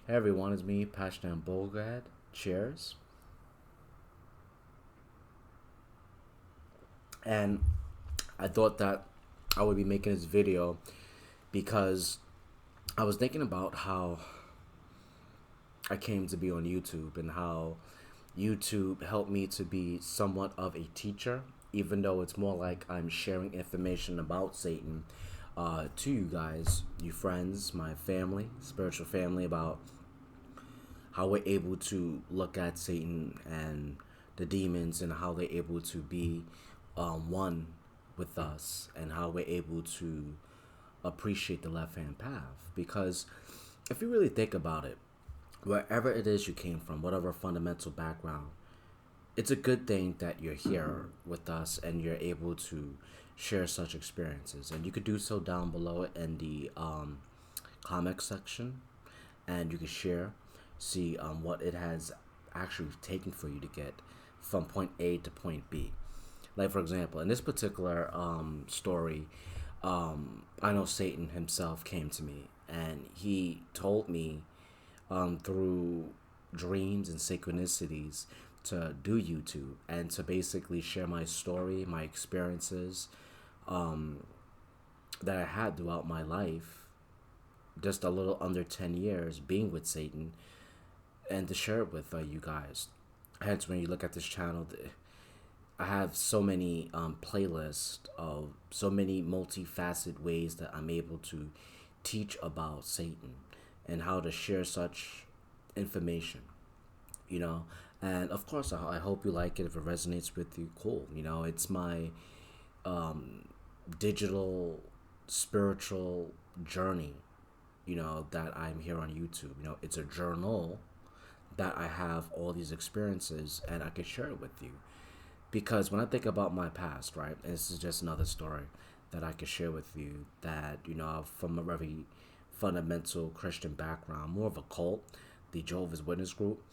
Hey everyone, it's me, Pashtan Bogad. Cheers. And I thought that I would be making this video because I was thinking about how I came to be on YouTube and how YouTube helped me to be somewhat of a teacher, even though it's more like I'm sharing information about Satan to you guys, you friends, my family, spiritual family, about how we're able to look at Satan and the demons and how they're able to be one with us and how we're able to appreciate the left hand path. Because if you really think about it, wherever it is you came from, whatever fundamental background, it's a good thing that you're here with us and you're able to share such experiences. And you could do so down below in the comment section, and you can share, see what it has actually taken for you to get from point A to point B. Like, for example, in this particular story, I know Satan himself came to me and he told me through dreams and synchronicities to do YouTube and to basically share my story, my experiences that I had throughout my life, just a little under 10 years being with Satan, and to share it with you guys. Hence, when you look at this channel, I have so many playlists of so many multifaceted ways that I'm able to teach about Satan and how to share such information, you know. And of course, I hope you like it. If it resonates with you, cool. You know, it's my digital spiritual journey, you know, that I'm here on YouTube. You know, it's a journal that I have all these experiences and I can share it with you. Because when I think about my past, right, and this is just another story that I can share with you, that, you know, I'm from a very fundamental Christian background, more of a cult, the Jehovah's Witness group.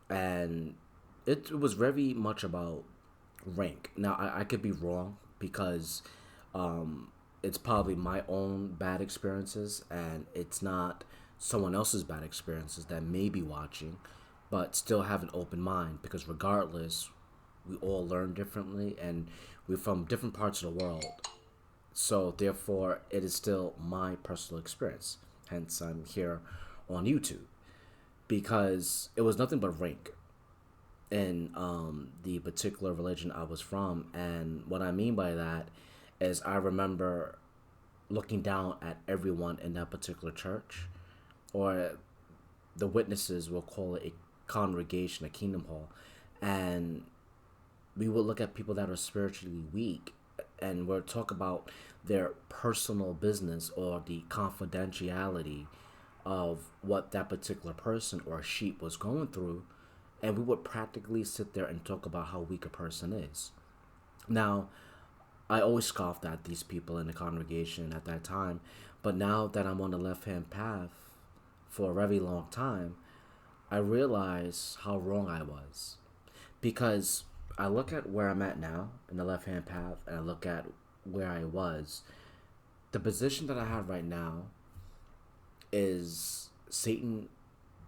And it was very much about rank. Now, I could be wrong because it's probably my own bad experiences and it's not someone else's bad experiences that may be watching, but still have an open mind, because regardless, we all learn differently and we're from different parts of the world. So therefore, it is still my personal experience. Hence, I'm here on YouTube because it was nothing but rank in the particular religion I was from. And what I mean by that is I remember looking down at everyone in that particular church, or the witnesses will call it a congregation, a kingdom hall, and we would look at people that are spiritually weak and we'll talk about their personal business or the confidentiality of what that particular person or sheep was going through, and we would practically sit there and talk about how weak a person is. Now, I always scoffed at these people in the congregation at that time, but now that I'm on the left hand path for a very long time, I realize how wrong I was. Because I look at where I'm at now in the left hand path and I look at where I was. The position that I have right now is Satan,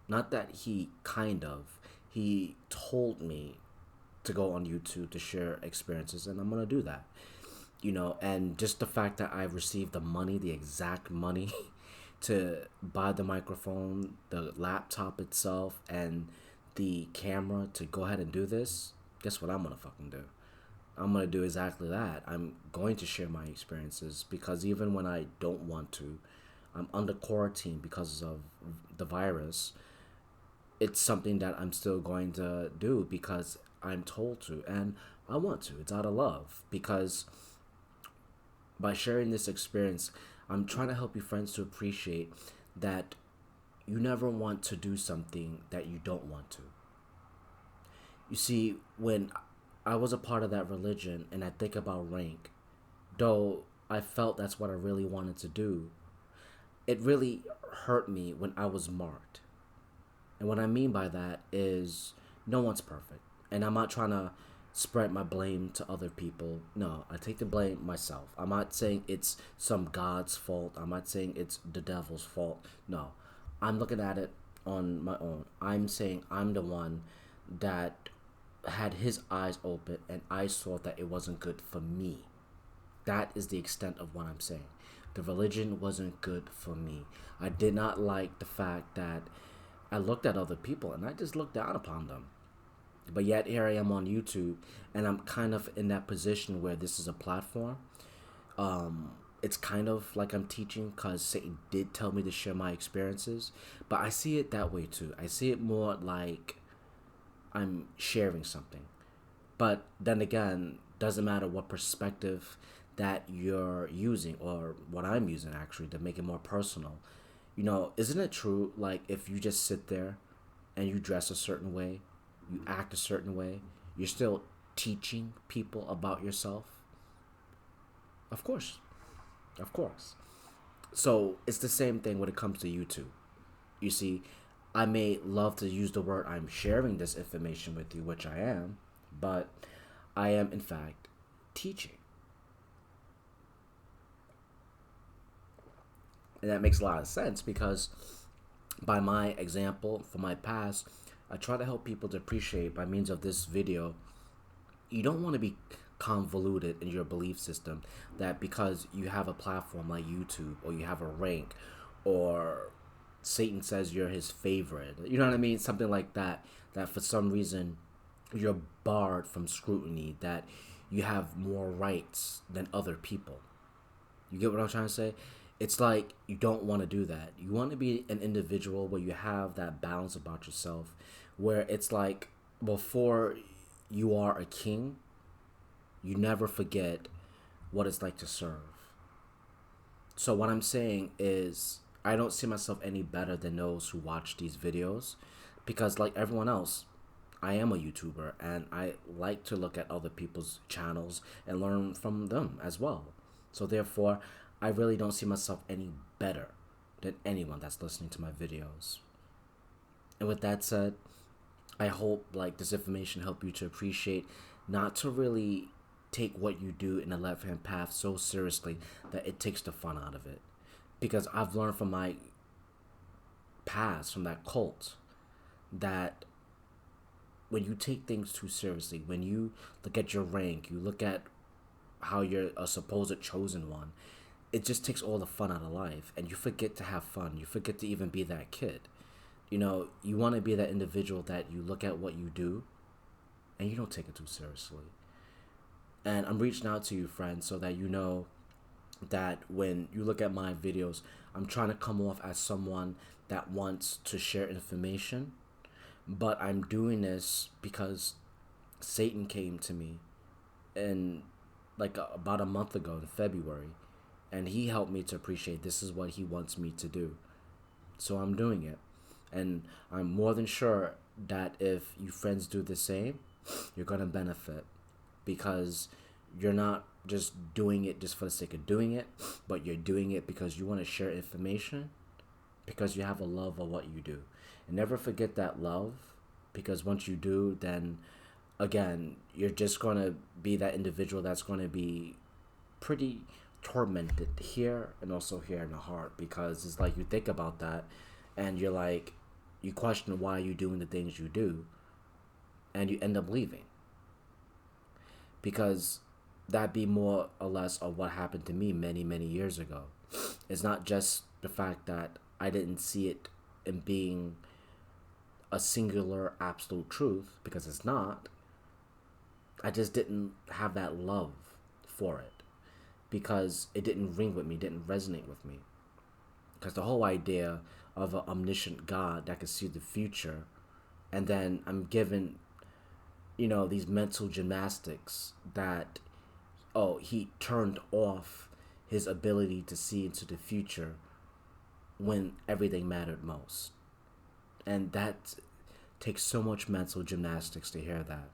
not that he told me to go on YouTube to share experiences, and I'm going to do that. You know, and just the fact that I received the money, the exact money to buy the microphone, the laptop itself, and the camera to go ahead and do this, guess what I'm gonna fucking do? I'm gonna do exactly that. I'm going to share my experiences, because even when I don't want to, I'm under quarantine because of the virus. It's something that I'm still going to do because I'm told to, and I want to. It's out of love, because by sharing this experience, I'm trying to help you friends to appreciate that you never want to do something that you don't want to. You see, when I was a part of that religion and I think about rank, though I felt that's what I really wanted to do, it really hurt me when I was marked. And what I mean by that is no one's perfect. And I'm not trying to spread my blame to other people. No, I take the blame myself. I'm not saying it's some God's fault. I'm not saying it's the devil's fault. No, I'm looking at it on my own. I'm saying I'm the one that had his eyes open and I saw that it wasn't good for me. That is the extent of what I'm saying. The religion wasn't good for me. I did not like the fact that I looked at other people and I just looked down upon them. But yet here I am on YouTube and I'm kind of in that position where this is a platform. It's kind of like I'm teaching because Satan did tell me to share my experiences, but I see it that way too. I see it more like I'm sharing something. But then again, doesn't matter what perspective that you're using or what I'm using actually to make it more personal. Isn't it true like if you just sit there and you dress a certain way, you act a certain way, you're still teaching people about yourself? Of course. Of course. So it's the same thing when it comes to YouTube. You see, I may love to use the word I'm sharing this information with you, which I am, but I am in fact teaching. And that makes a lot of sense because by my example from my past, I try to help people to appreciate by means of this video. You don't want to be convoluted in your belief system that because you have a platform like YouTube or you have a rank or Satan says you're his favorite, you know what I mean? Something like that, that for some reason you're barred from scrutiny, that you have more rights than other people. You get what I'm trying to say? It's like you don't want to do that. You want to be an individual where you have that balance about yourself, where it's like before you are a king, you never forget what it's like to serve. So what I'm saying is I don't see myself any better than those who watch these videos because like everyone else, I am a YouTuber and I like to look at other people's channels and learn from them as well. So therefore, I really don't see myself any better than anyone that's listening to my videos. And with that said, I hope like this information help you to appreciate not to really take what you do in the left hand path so seriously that it takes the fun out of it. Because I've learned from my past, from that cult, that when you take things too seriously, when you look at your rank, you look at how you're a supposed chosen one, it just takes all the fun out of life and you forget to have fun. You forget to even be that kid. You want to be that individual that you look at what you do and you don't take it too seriously. And I'm reaching out to you, friends, so that you know that when you look at my videos, I'm trying to come off as someone that wants to share information, but I'm doing this because Satan came to me in like about a month ago in February, and he helped me to appreciate this is what he wants me to do. So I'm doing it. And I'm more than sure that if you friends do the same, you're going to benefit because you're not just doing it just for the sake of doing it, but you're doing it because you want to share information, because you have a love of what you do. And never forget that love, because once you do, then again, you're just going to be that individual that's going to be pretty tormented here and also here in the heart, because it's like you think about that and you're like, you question why you're doing the things you do and you end up leaving, because that be more or less of what happened to me many years ago. It's not just the fact that I didn't see it in being a singular absolute truth, because it's not. I just didn't have that love for it because it didn't ring with me, didn't resonate with me. Because the whole idea of an omniscient God that can see the future, and then I'm given, these mental gymnastics that, oh, he turned off his ability to see into the future when everything mattered most. And that takes so much mental gymnastics to hear that.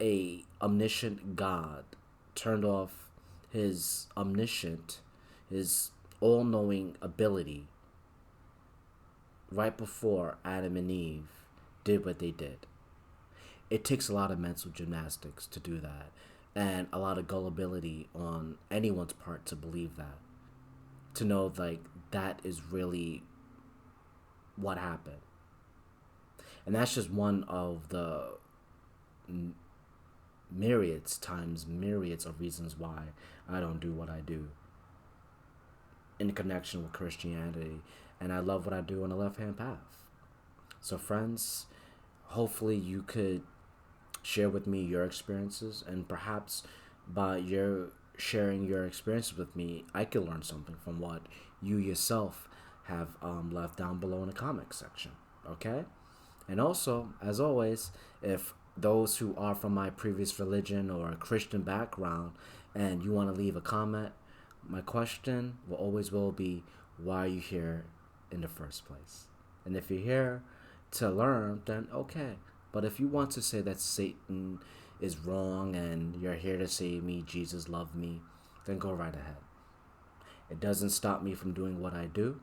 A omniscient God turned off his omniscient, his all-knowing ability right before Adam and Eve did what they did. It takes a lot of mental gymnastics to do that, and a lot of gullibility on anyone's part to believe that, to know like that is really what happened. And that's just one of the myriads times myriads of reasons why I don't do what I do in connection with Christianity. And I love what I do on the left hand path. So, friends, hopefully you could share with me your experiences, and perhaps by your sharing your experiences with me, I could learn something from what you yourself have left down below in the comment section. Okay? And also, as always, if those who are from my previous religion or a Christian background and you want to leave a comment, my question will be, why are you here in the first place? And if you're here to learn, then okay. But if you want to say that Satan is wrong and you're here to save me, Jesus loved me, then go right ahead. It doesn't stop me from doing what I do.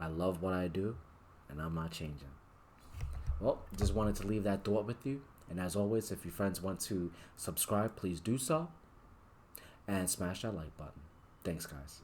I love what I do, and I'm not changing. Well, just wanted to leave that thought with you. And as always, if your friends want to subscribe, please do so. And smash that like button. Thanks, guys.